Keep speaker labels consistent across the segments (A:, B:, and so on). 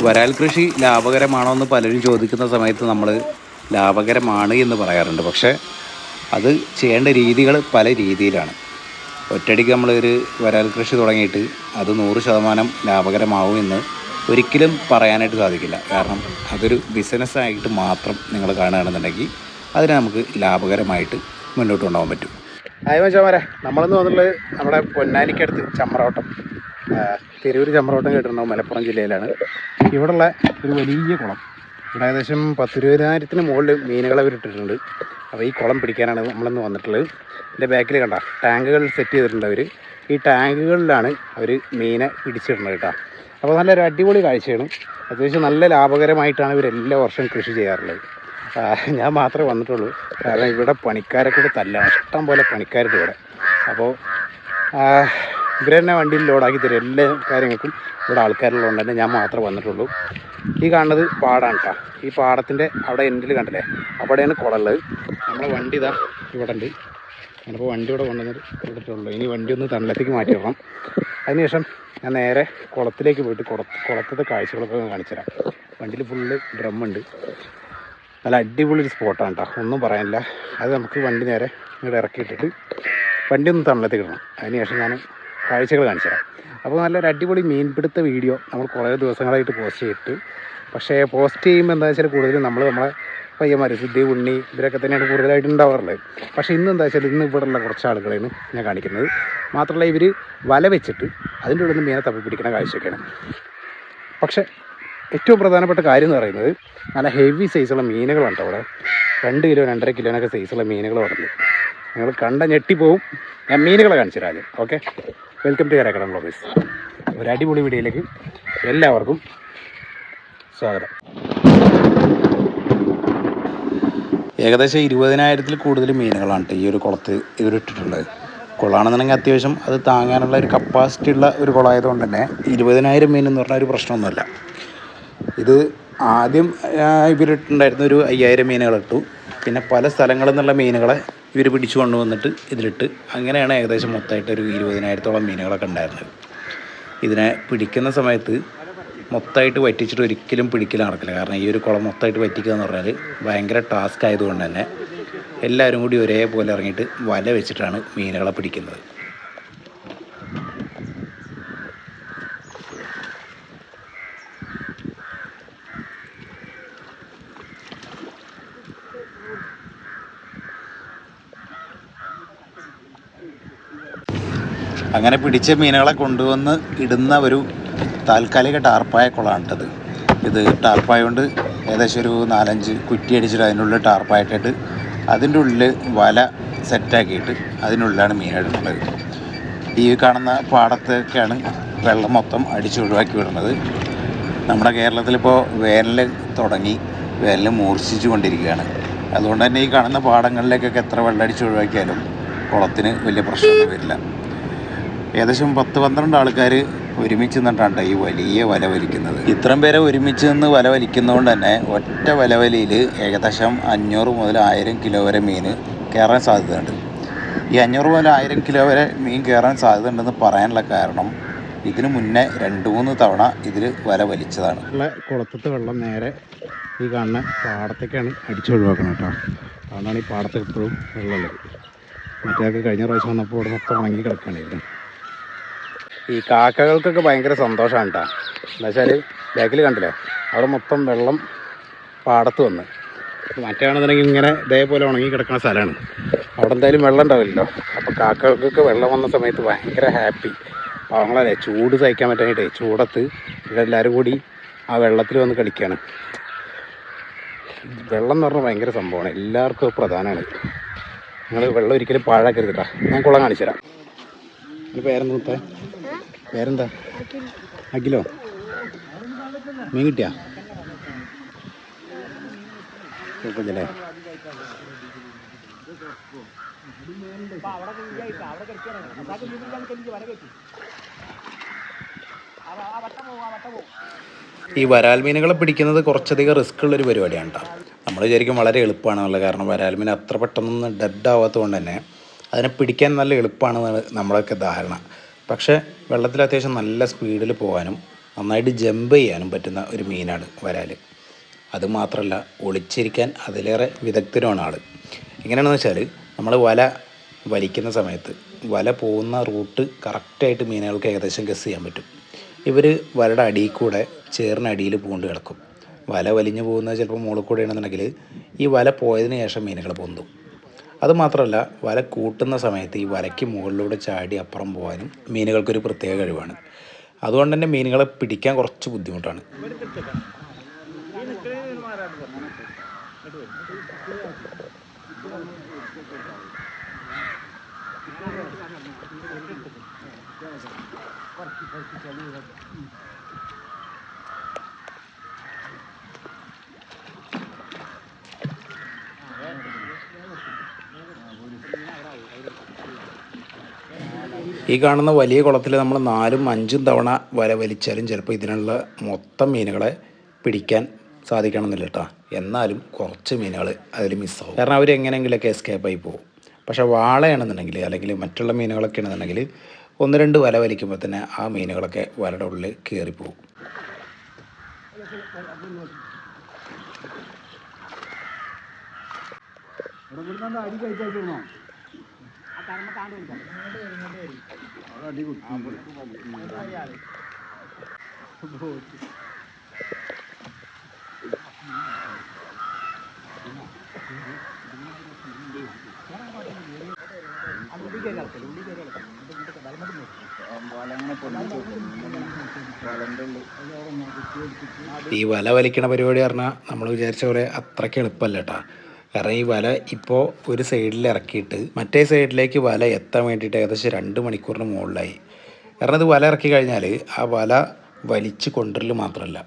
A: വരാൽ കൃഷി ലാഭകരമാണോ എന്ന് പലരും ചോദിക്കുന്ന സമയത്ത് നമ്മൾ ലാഭകരമാണ് എന്ന് പറയാറുണ്ട്. പക്ഷേ അത് ചെയ്യേണ്ട രീതികൾ പല രീതിയിലാണ്. ഒറ്റയടിക്ക് നമ്മളൊരു വരാൽ കൃഷി തുടങ്ങിയിട്ട് അത് 100% ലാഭകരമാവും എന്ന് ഒരിക്കലും പറയാനായിട്ട് സാധിക്കില്ല. കാരണം അതൊരു ബിസിനസ്സായിട്ട് മാത്രം നിങ്ങൾ കാണുകയാണെന്നുണ്ടെങ്കിൽ അതിനെ നമുക്ക് ലാഭകരമായിട്ട് മുന്നോട്ട് കൊണ്ടുപോകാൻ പറ്റും. ആയമച്ചമാരെ, നമ്മളെന്ന് വന്നിട്ടുള്ളത് നമ്മുടെ പൊന്നാനിക്കടുത്ത് ചമ്രവട്ടം, തിരൂർ ചമ്രവട്ടം കേട്ടിട്ടുണ്ടാവും, മലപ്പുറം ജില്ലയിലാണ്. ഇവിടെയുള്ള ഒരു വലിയ കുളം, ഇവിടെ ഏകദേശം 10,000-20,000 മുകളിൽ മീനുകളെ ഇട്ടിട്ടുണ്ട്. അപ്പോൾ ഈ കുളം പിടിക്കാനാണ് നമ്മളിന്ന് വന്നിട്ടുള്ളത്. എൻ്റെ ബാക്കിൽ കണ്ട ടാങ്കുകൾ സെറ്റ് ചെയ്തിട്ടുണ്ട് അവർ. ഈ ടാങ്കുകളിലാണ് അവർ മീനെ പിടിച്ചിടുന്നത് കേട്ടോ. അപ്പോൾ നല്ലൊരു അടിപൊളി കാഴ്ചയാണ്. അത്യാവശ്യം നല്ല ലാഭകരമായിട്ടാണ് ഇവരെല്ലാ വർഷവും കൃഷി ചെയ്യാറുള്ളത്. ഞാൻ മാത്രമേ വന്നിട്ടുള്ളൂ, കാരണം ഇവിടെ പണിക്കാരൊക്കെ തല്ലാണ്, ഇഷ്ടം പോലെ പണിക്കാരുണ്ട് ഇവിടെ. അപ്പോൾ ഇവർ തന്നെ വണ്ടിയിൽ ലോഡാക്കി തരും എല്ലാ കാര്യങ്ങൾക്കും. ഇവിടെ ആൾക്കാരുള്ളതുകൊണ്ട് തന്നെ ഞാൻ മാത്രമേ വന്നിട്ടുള്ളൂ. ഈ കാണുന്നത് പാടാണ് കേട്ടോ. ഈ പാടത്തിൻ്റെ അവിടെ എൻഡിൽ കണ്ടില്ലേ, അവിടെയാണ് കുളമുള്ളത്. നമ്മളെ വണ്ടി ഇതാ ഇവിടെ ഉണ്ട്. അപ്പോൾ വണ്ടി ഇവിടെ കൊണ്ടുവന്നിട്ട് ഇട്ടിട്ടുള്ളൂ. ഇനി വണ്ടി ഒന്ന് തണലത്തേക്ക് മാറ്റി വെക്കണം. അതിനുശേഷം ഞാൻ നേരെ കുളത്തിലേക്ക് പോയിട്ട് കുളത്തിലത്തെ കാഴ്ചകളൊക്കെ കാണിച്ചു തരാം. വണ്ടിയിൽ ഫുള്ള് ഡ്രമ്മുണ്ട്. നല്ല അടിപൊളി ഒരു സ്പോട്ടാണ് കേട്ടോ, ഒന്നും പറയാനില്ല. അത് നമുക്ക് വണ്ടി നേരെ ഇങ്ങോട്ട് ഇറക്കിയിട്ടിട്ട് വണ്ടി ഒന്ന് തണലത്തേക്ക് ഇടണം. അതിനുശേഷം ഞാൻ കാഴ്ചകൾ കാണിച്ചു തരാം. അപ്പോൾ നല്ലൊരു അടിപൊളി മീൻപിടുത്ത വീഡിയോ നമ്മൾ കുറേ ദിവസങ്ങളായിട്ട് പോസ്റ്റ് ചെയ്തിട്ട്, പക്ഷേ പോസ്റ്റ് ചെയ്യുമ്പോൾ എന്താ വെച്ചാൽ കൂടുതലും നമ്മളെ പയ്യന്മാർ സിദ്ധി, ഉണ്ണി ഇവരൊക്കെ തന്നെയാണ് കൂടുതലായിട്ട് ഉണ്ടാവാറുള്ളത്. പക്ഷേ ഇന്ന് എന്താ വെച്ചാൽ ഇന്ന് ഇവിടെയുള്ള കുറച്ച് ആളുകളെയാണ് ഞാൻ കാണിക്കുന്നത്. മാത്രമല്ല ഇവർ വല വെച്ചിട്ട് അതിൻ്റെ ഉള്ളിൽ നിന്ന് മീനെ തപ്പി പിടിക്കുന്ന കാഴ്ചയൊക്കെയാണ്. പക്ഷേ ഏറ്റവും പ്രധാനപ്പെട്ട കാര്യം എന്ന് പറയുന്നത് നല്ല ഹെവി സൈസുള്ള മീനുകളുണ്ട് അവിടെ. 2 കിലോ 2.5 കിലോനൊക്കെ സൈസുള്ള മീനുകൾ ഉണ്ട്. നിങ്ങൾ കണ്ട ഞെട്ടിപ്പോവും. ഞാൻ മീനുകളെ കാണിച്ചു തരാം. Okay, welcome to Karakkadam vlogs. ഒരു അടിപൊളി വീഡിയോയിലേക്ക് എല്ലാവർക്കും സ്വാഗതം. ഏകദേശം 20,000-ൽ കൂടുതൽ മീനുകളാണ് ഈ ഒരു കുളത്ത് ഇവരിട്ടിട്ടുള്ളത്. കുളമാണെന്നുണ്ടെങ്കിൽ അത്യാവശ്യം അത് താങ്ങാനുള്ള ഒരു കപ്പാസിറ്റി ഉള്ള ഒരു കുളമായതുകൊണ്ട് തന്നെ 20,000 മീൻ എന്ന് പറഞ്ഞാൽ ഒരു പ്രശ്നമൊന്നുമല്ല. ഇത് ആദ്യം ഇവരിട്ടുണ്ടായിരുന്ന ഒരു 5,000 മീനുകളിട്ടു. പിന്നെ പല സ്ഥലങ്ങളിൽ നിന്നുള്ള മീനുകളെ ഇവർ പിടിച്ചു കൊണ്ടുവന്നിട്ട് ഇതിലിട്ട്, അങ്ങനെയാണ് ഏകദേശം മൊത്തമായിട്ട് ഒരു 20,000-ഓളം മീനുകളൊക്കെ ഉണ്ടായിരുന്നത്. ഇതിനെ പിടിക്കുന്ന സമയത്ത് മൊത്തമായിട്ട് വറ്റിച്ചിട്ട് ഒരിക്കലും പിടിക്കൽ നടക്കില്ല. കാരണം ഈ ഒരു കുളം മൊത്തമായിട്ട് വറ്റിക്കുക എന്ന് പറഞ്ഞാൽ ഭയങ്കര ടാസ്ക് ആയതുകൊണ്ട് തന്നെ എല്ലാവരും കൂടി ഒരേപോലെ ഇറങ്ങിയിട്ട് വല വെച്ചിട്ടാണ് മീനുകളെ പിടിക്കുന്നത്. അങ്ങനെ പിടിച്ച മീനുകളെ കൊണ്ടുവന്ന് ഇടുന്ന ഒരു താൽക്കാലിക ടാർപ്പായ കുളമാണിട്ടത്. ഇത് ടാർപ്പായ കൊണ്ട് ഏകദേശം ഒരു 4-5 കുറ്റി അടിച്ചിട്ട് അതിനുള്ളിൽ ടാർപ്പായിട്ടിട്ട് അതിൻ്റെ ഉള്ളിൽ വല സെറ്റാക്കിയിട്ട് അതിനുള്ളിലാണ് മീനിടുന്നത്. ഈ കാണുന്ന പാടത്തൊക്കെയാണ് വെള്ളം മൊത്തം അടിച്ചൊഴിവാക്കി വിടുന്നത്. നമ്മുടെ കേരളത്തിലിപ്പോൾ വേനൽ തുടങ്ങി, വേനൽ മൂർച്ഛിച്ചു കൊണ്ടിരിക്കുകയാണ്. അതുകൊണ്ട് തന്നെ ഈ കാണുന്ന പാടങ്ങളിലേക്കൊക്കെ എത്ര വെള്ളം അടിച്ചൊഴിവാക്കിയാലും കുളത്തിന് വലിയ പ്രശ്നമൊന്നും വരില്ല. ഏകദേശം 10-12 ആൾക്കാർ ഒരുമിച്ച് നിന്നിട്ടാണ് ഈ വലിയ വല വലിക്കുന്നത്. ഇത്രയും പേരെ ഒരുമിച്ച് നിന്ന് വല വലിക്കുന്നതുകൊണ്ട് തന്നെ ഒറ്റ വലവലിയിൽ ഏകദേശം 500 മുതൽ 1000 കിലോ വരെ മീൻ കയറാൻ സാധ്യതയുണ്ട്. ഈ 500 മുതൽ 1000 കിലോ വരെ മീൻ കയറാൻ സാധ്യതയുണ്ടെന്ന് പറയാനുള്ള കാരണം ഇതിനു മുന്നേ 2-3 തവണ ഇതിൽ വല വലിച്ചതാണ്. കുളത്തത്തെ വെള്ളം നേരെ ഈ കാണുന്ന പാടത്തേക്കാണ് അടിച്ചൊഴിവാക്കണം കേട്ടോ. അതുകൊണ്ടാണ് ഈ പാടത്ത് എപ്പോഴും വെള്ളമുള്ളത്. മറ്റേതൊക്കെ കഴിഞ്ഞ പ്രാവശ്യം വന്നപ്പോൾ ഇവിടെ മൊത്തം ഉണങ്ങി കിടക്കുകയായിരുന്നു. ഈ കാക്കകൾക്കൊക്കെ ഭയങ്കര സന്തോഷമാണ് കേട്ടോ. എന്താ വെച്ചാൽ ബാക്കിൽ കണ്ടില്ലേ, അവിടെ മൊത്തം വെള്ളം പാടത്ത് വന്ന്, മറ്റാണെന്നുണ്ടെങ്കിൽ ഇങ്ങനെ ഇതേപോലെ ഉണങ്ങി കിടക്കുന്ന സ്ഥലമാണ്. അവിടെ എന്തായാലും വെള്ളം ഉണ്ടാവില്ലല്ലോ. അപ്പോൾ കാക്കകൾക്കൊക്കെ വെള്ളം വന്ന സമയത്ത് ഭയങ്കര ഹാപ്പി. പാവങ്ങളല്ലേ, ചൂട് സഹിക്കാൻ പറ്റാനായിട്ടേ ചൂടത്ത് ഇവരെല്ലാവരും കൂടി ആ വെള്ളത്തിൽ വന്ന് കളിക്കുകയാണ്. വെള്ളം എന്ന് പറഞ്ഞാൽ ഭയങ്കര സംഭവമാണ്, എല്ലാവർക്കും പ്രധാനമാണ്. നിങ്ങൾ വെള്ളം ഒരിക്കലും പാഴാക്കരുത് കേട്ടോ. ഞാൻ കുളം കാണിച്ചു തരാം. എൻ്റെ പേരെന്താ? പേരെന്താ? അഖിലോ? മീൻ കിട്ടിയാ? കുഴപ്പമില്ലേ? ഈ വരാൽ മീനുകളെ പിടിക്കുന്നത് കുറച്ചധികം റിസ്ക് ഉള്ളൊരു പരിപാടിയാണ് കേട്ടോ. നമ്മൾ വിചാരിക്കും വളരെ എളുപ്പമാണെന്നുള്ളത്. കാരണം വരാൽ മീൻ അത്ര പെട്ടെന്നൊന്നും ഡെഡ് ആവാത്തത് കൊണ്ട് തന്നെ അതിനെ പിടിക്കാൻ നല്ല എളുപ്പമാണെന്നാണ് നമ്മളൊക്കെ ധാരണ. പക്ഷേ വെള്ളത്തിൽ അത്യാവശ്യം നല്ല സ്പീഡിൽ പോകാനും നന്നായിട്ട് ജമ്പ് ചെയ്യാനും പറ്റുന്ന ഒരു മീനാണ് വരാൽ. അതുമാത്രമല്ല ഒളിച്ചിരിക്കാൻ അതിലേറെ വിദഗ്ധരുമാണ് ആൾ. എങ്ങനെയാണെന്ന് വെച്ചാൽ നമ്മൾ വല വലിക്കുന്ന സമയത്ത് വല പോകുന്ന റൂട്ട് കറക്റ്റായിട്ട് മീനുകൾക്ക് ഏകദേശം ഗസ് ചെയ്യാൻ പറ്റും. ഇവർ വലയുടെ അടിയിൽ കൂടെ ചേറിനടിയിൽ പൂണ്ട് കിടക്കും. വല വലിഞ്ഞു പോകുന്നത് ചിലപ്പോൾ മുകളിൽ കൂടെ ആണെന്നുണ്ടെങ്കിൽ ഈ വല പോയതിന് ശേഷം മീനുകൾ പൊന്തും. അതുമാത്രമല്ല വല കൂട്ടുന്ന സമയത്ത് ഈ വലയ്ക്ക് മുകളിലൂടെ ചാടി അപ്പുറം പോകാനും മീനുകൾക്കൊരു പ്രത്യേക കഴിവാണ്. അതുകൊണ്ട് തന്നെ മീനുകളെ പിടിക്കാൻ കുറച്ച് ബുദ്ധിമുട്ടാണ്. ഈ കാണുന്ന വലിയ കുളത്തിൽ നമ്മൾ 4ഉം 5ഉം തവണ വല വലിച്ചാലും ചിലപ്പോൾ ഇതിനുള്ള മൊത്തം മീനുകളെ പിടിക്കാൻ സാധിക്കണമെന്നില്ല കേട്ടോ. എന്നാലും കുറച്ച് മീനുകൾ അതിൽ മിസ്സാവും. കാരണം അവർ എങ്ങനെയെങ്കിലുമൊക്കെ എസ്കേപ്പായി പോകും. പക്ഷേ വാളയാണെന്നുണ്ടെങ്കിൽ അല്ലെങ്കിൽ മറ്റുള്ള മീനുകളൊക്കെ ആണെന്നുണ്ടെങ്കിൽ 1-2 വല വലിക്കുമ്പോൾ തന്നെ ആ മീനുകളൊക്കെ വലയുടെ ഉള്ളിൽ കയറിപ്പോകും. ഈ വല വലിക്കണ പരിപാടി പറഞ്ഞാൽ നമ്മൾ വിചാരിച്ച പോലെ അത്രയ്ക്ക് എളുപ്പമല്ല കേട്ടോ. കാരണം ഈ വല ഇപ്പോൾ ഒരു സൈഡിൽ ഇറക്കിയിട്ട് മറ്റേ സൈഡിലേക്ക് വല എത്താൻ വേണ്ടിയിട്ട് ഏകദേശം 2 മണിക്കൂറിന് മുകളിലായി. കാരണം ഇത് വല ഇറക്കി കഴിഞ്ഞാൽ ആ വല വലിച്ച് കൊണ്ടുവരൽ മാത്രമല്ല,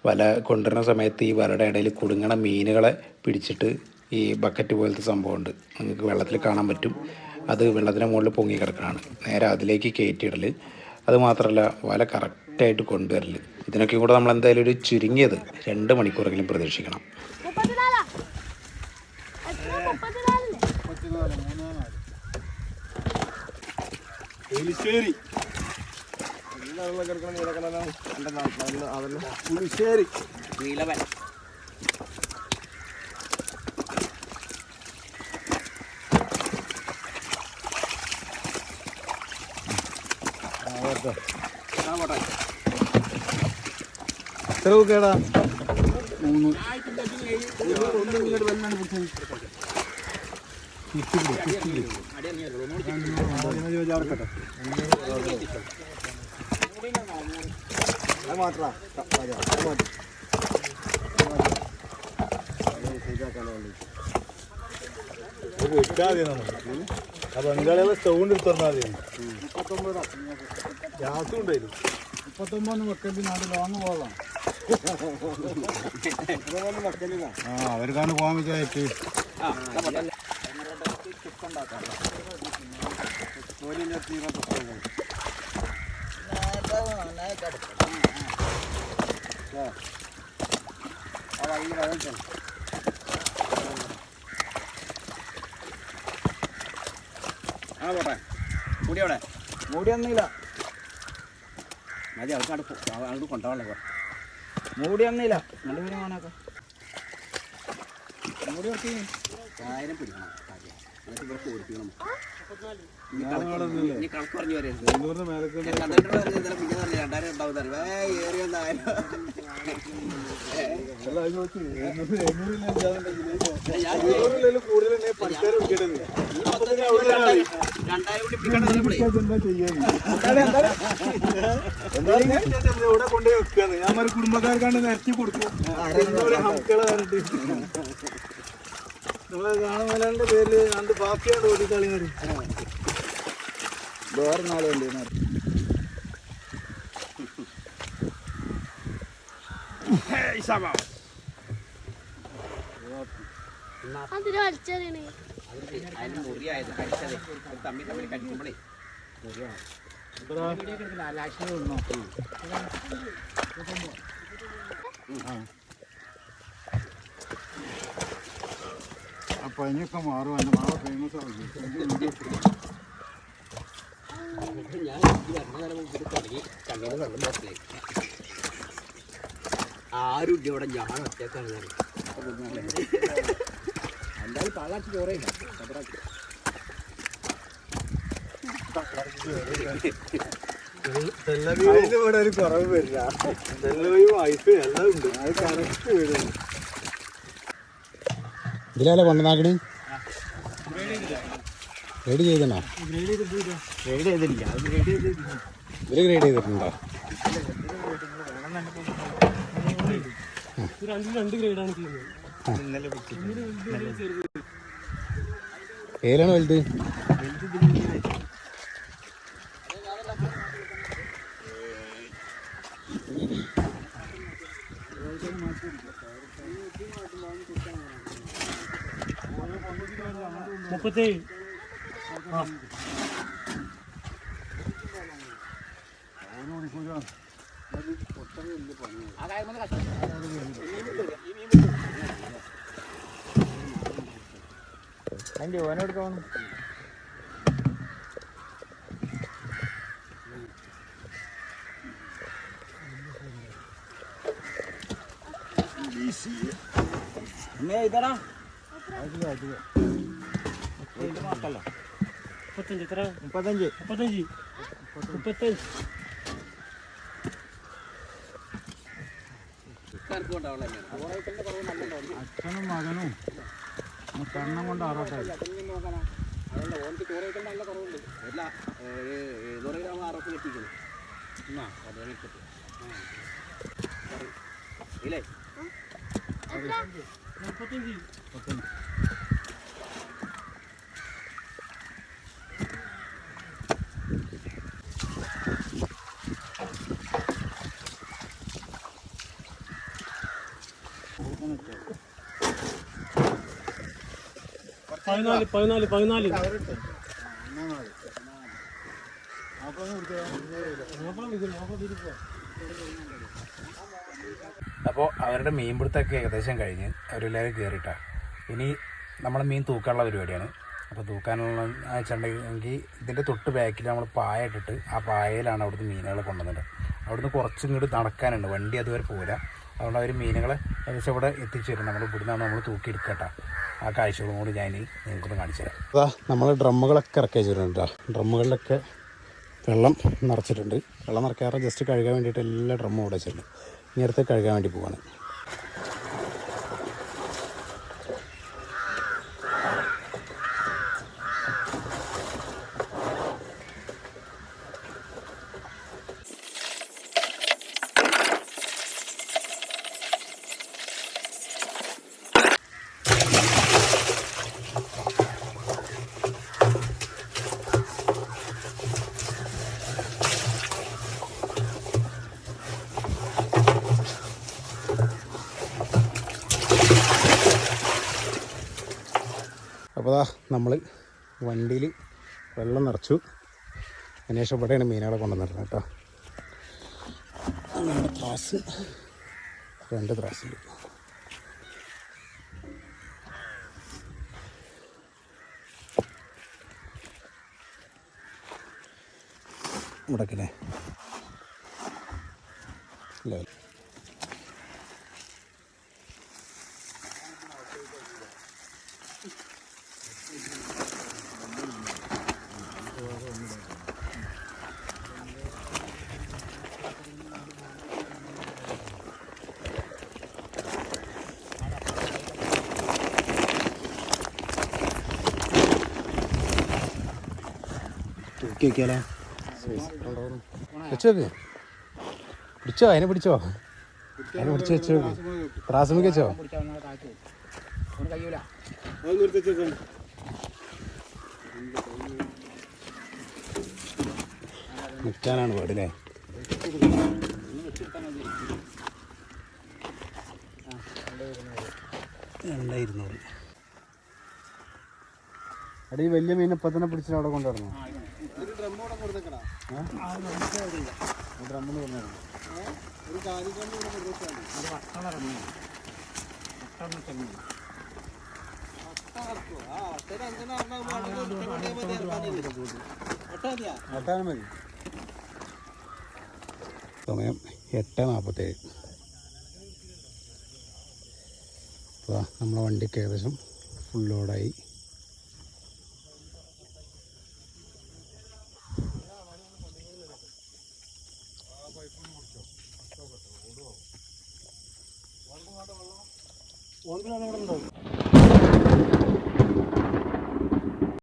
A: വല കൊണ്ടുവരുന്ന സമയത്ത് ഈ വലയുടെ ഇടയിൽ കുടുങ്ങണ മീനുകളെ പിടിച്ചിട്ട് ഈ ബക്കറ്റ് പോലത്തെ സംഭവമുണ്ട്, നിങ്ങൾക്ക് വെള്ളത്തിൽ കാണാൻ പറ്റും. അത് വെള്ളത്തിന് മുകളിൽ പൊങ്ങി കിടക്കുകയാണ്. നേരെ അതിലേക്ക് കയറ്റിയിടൽ. അതുമാത്രമല്ല വല കറക്റ്റായിട്ട് കൊണ്ടുവരൽ. ഇതിനൊക്കെ കൂടെ നമ്മൾ എന്തായാലും ഒരു ചുരുങ്ങിയത് 2 മണിക്കൂറെങ്കിലും പ്രതീക്ഷിക്കണം.
B: എത്ര കേടാ? 3. ബംഗാളികളെ സ്റ്റൗണ്ട് എടുത്താൽ മതി. 29 ഗ്യാസും ഉണ്ടായിരുന്നു. 39 വെക്കല് നാട് ലോങ് പോകാം. അവർക്കാണ് പോകാൻ വിചാരിച്ചു. മൂടിയൊന്നുമില്ല. മതി അവർക്ക് അങ്ങോട്ട് കൊണ്ടുപോകാനുള്ള മൂടിയൊന്നുമില്ല. നല്ല പേര് മോനൊക്കെ മൂടി വെക്കി 1000 പിടിക്കണം. എന്നിട്ട് ഇവർക്ക് ഓടിക്കണം. ഇനി കണക്ക് പറഞ്ഞു വരരുത്. 2000 ഉണ്ടാവും. ഏറിയൊന്നായാലും ഇവിടെ കൊണ്ടുപോയി വെക്കുകയാണ്. ഞാൻ ഒരു കുടുംബക്കാർക്കാണ്ട് നിരത്തി കൊടുക്കും. നമ്മളെ കാണുമലന്റെ പേരില് രണ്ട് ബാക്കിയാണ് ഓടിക്കളി വേറെ നാളുണ്ട്. അപ്പൊ അതിനൊക്കെ മാറും. അതിന്റെ മാളെ ഫേമസ് ആവും. ആരും ഇല്ല ഇവിടെ, ഞാൻ ഒറ്റക്കാണ്. എന്തായാലും പള്ളാച്ച് ചോറയില്ല.
C: ഇവിടെ ഒരു കുറവ് വരില്ല. വൈഫ് എല്ലാം ഉണ്ട്. അത് കറക്റ്റ് വീടും.
A: ഇതിലല്ലേ കൊണ്ടുവന്നാക്കണി? ഗ്രേഡ് ചെയ്തണോ?
B: ഗ്രേഡ് ചെയ്തില്ല.
A: ഇതിൽ ഗ്രേഡ് ചെയ്തിട്ടുണ്ടോ?
C: രണ്ട് ഗ്രേഡാണ് ചെയ്യുന്നത്.
A: ഏതാണ് വലുത്?
C: മുപ്പത്തേഴ്.
B: അതിൻ്റെ ഓനെടുക്കാൻ ഇതടാ മാക്കല്ലോ.
C: 35 എത്ര?
B: 35.
C: 35.
B: അച്ഛനും മകനും കണ്ണം കൊണ്ട് ആറാട്ടായി. ഇല്ലേ
C: 45. പതിനാല്.
A: അപ്പോൾ അവരുടെ മീൻ പിടുത്തമൊക്കെ ഏകദേശം കഴിഞ്ഞ് അവരെല്ലാവരും കയറിയിട്ടാണ്. ഇനി നമ്മൾ മീൻ തൂക്കാനുള്ള പരിപാടിയാണ്. അപ്പോൾ തൂക്കാനുള്ള വെച്ചിട്ടുണ്ടെങ്കിൽ ഇതിൻ്റെ തൊട്ട് ബാക്കിൽ നമ്മൾ പായ ഇട്ടിട്ട് ആ പായയിലാണ് അവിടുന്ന് മീനുകളെ കൊണ്ടുവന്നത്. അവിടുന്ന് കുറച്ചും കൂടി നടക്കാനുണ്ട്, വണ്ടി അതുവരെ പോരാ. അതുകൊണ്ട് അവർ മീനുകളെ ഏകദേശം ഇവിടെ എത്തിച്ചു തരും. നമ്മൾ ഇവിടുന്നാണ് നമ്മൾ തൂക്കിയെടുക്കട്ടെ. ആ കാഴ്ചകളും കൂടി ഞാൻ നിങ്ങൾക്കൊന്ന് കാണിച്ചു തരാം. അതാ നമ്മൾ ഡ്രമ്മുകളൊക്കെ ഇറക്കി വെച്ചിട്ടുണ്ട്. ഡ്രമ്മുകളിലൊക്കെ വെള്ളം നിറച്ചിട്ടുണ്ട്. വെള്ളം നിറയ്ക്കാറ് ജസ്റ്റ് കഴുകാൻ വേണ്ടിയിട്ട് എല്ലാ ഡ്രമ്മും ഇവിടെ വെച്ചിട്ടുണ്ട്. ഇനി അടുത്ത് കഴുകാൻ വേണ്ടി പോവാണ്. അപ്പോൾ നമ്മൾ വണ്ടിയിൽ വെള്ളം നിറച്ചു. അതിനുശേഷം ഇവിടെയാണ് മീനുകളെ കൊണ്ടുവന്നിരുന്നത് കേട്ടോ. നമ്മുടെ ത്രാസ് 2 ത്രാസുണ്ട്. ഇവിടേക്കല്ലേ ലെവൽ. തൂക്കി വയ്ക്കാലോ. വെച്ച് നോക്ക്. പിടിച്ചോ, അതിനെ പിടിച്ചോ. അതിനെ പിടിച്ച് വെച്ച് നോക്ക്. ത്രാസമിക്ക് വെച്ചോ. നിൽക്കാനാണ് പാടില്ലേ. 2,200. അടി വലിയ മീൻ ഇപ്പം തന്നെ പിടിച്ചിട്ട് അവിടെ കൊണ്ടുവരണം. ഡ്രമ്മിന് കൊണ്ടുവരണം. മതി. സമയം 8:47. അപ്പോൾ നമ്മളെ വണ്ടിക്ക് ഏകദേശം ഫുൾ ലോഡായി.
C: ഓന്തിലാണ് ഇവിടെ ഉണ്ടാവും.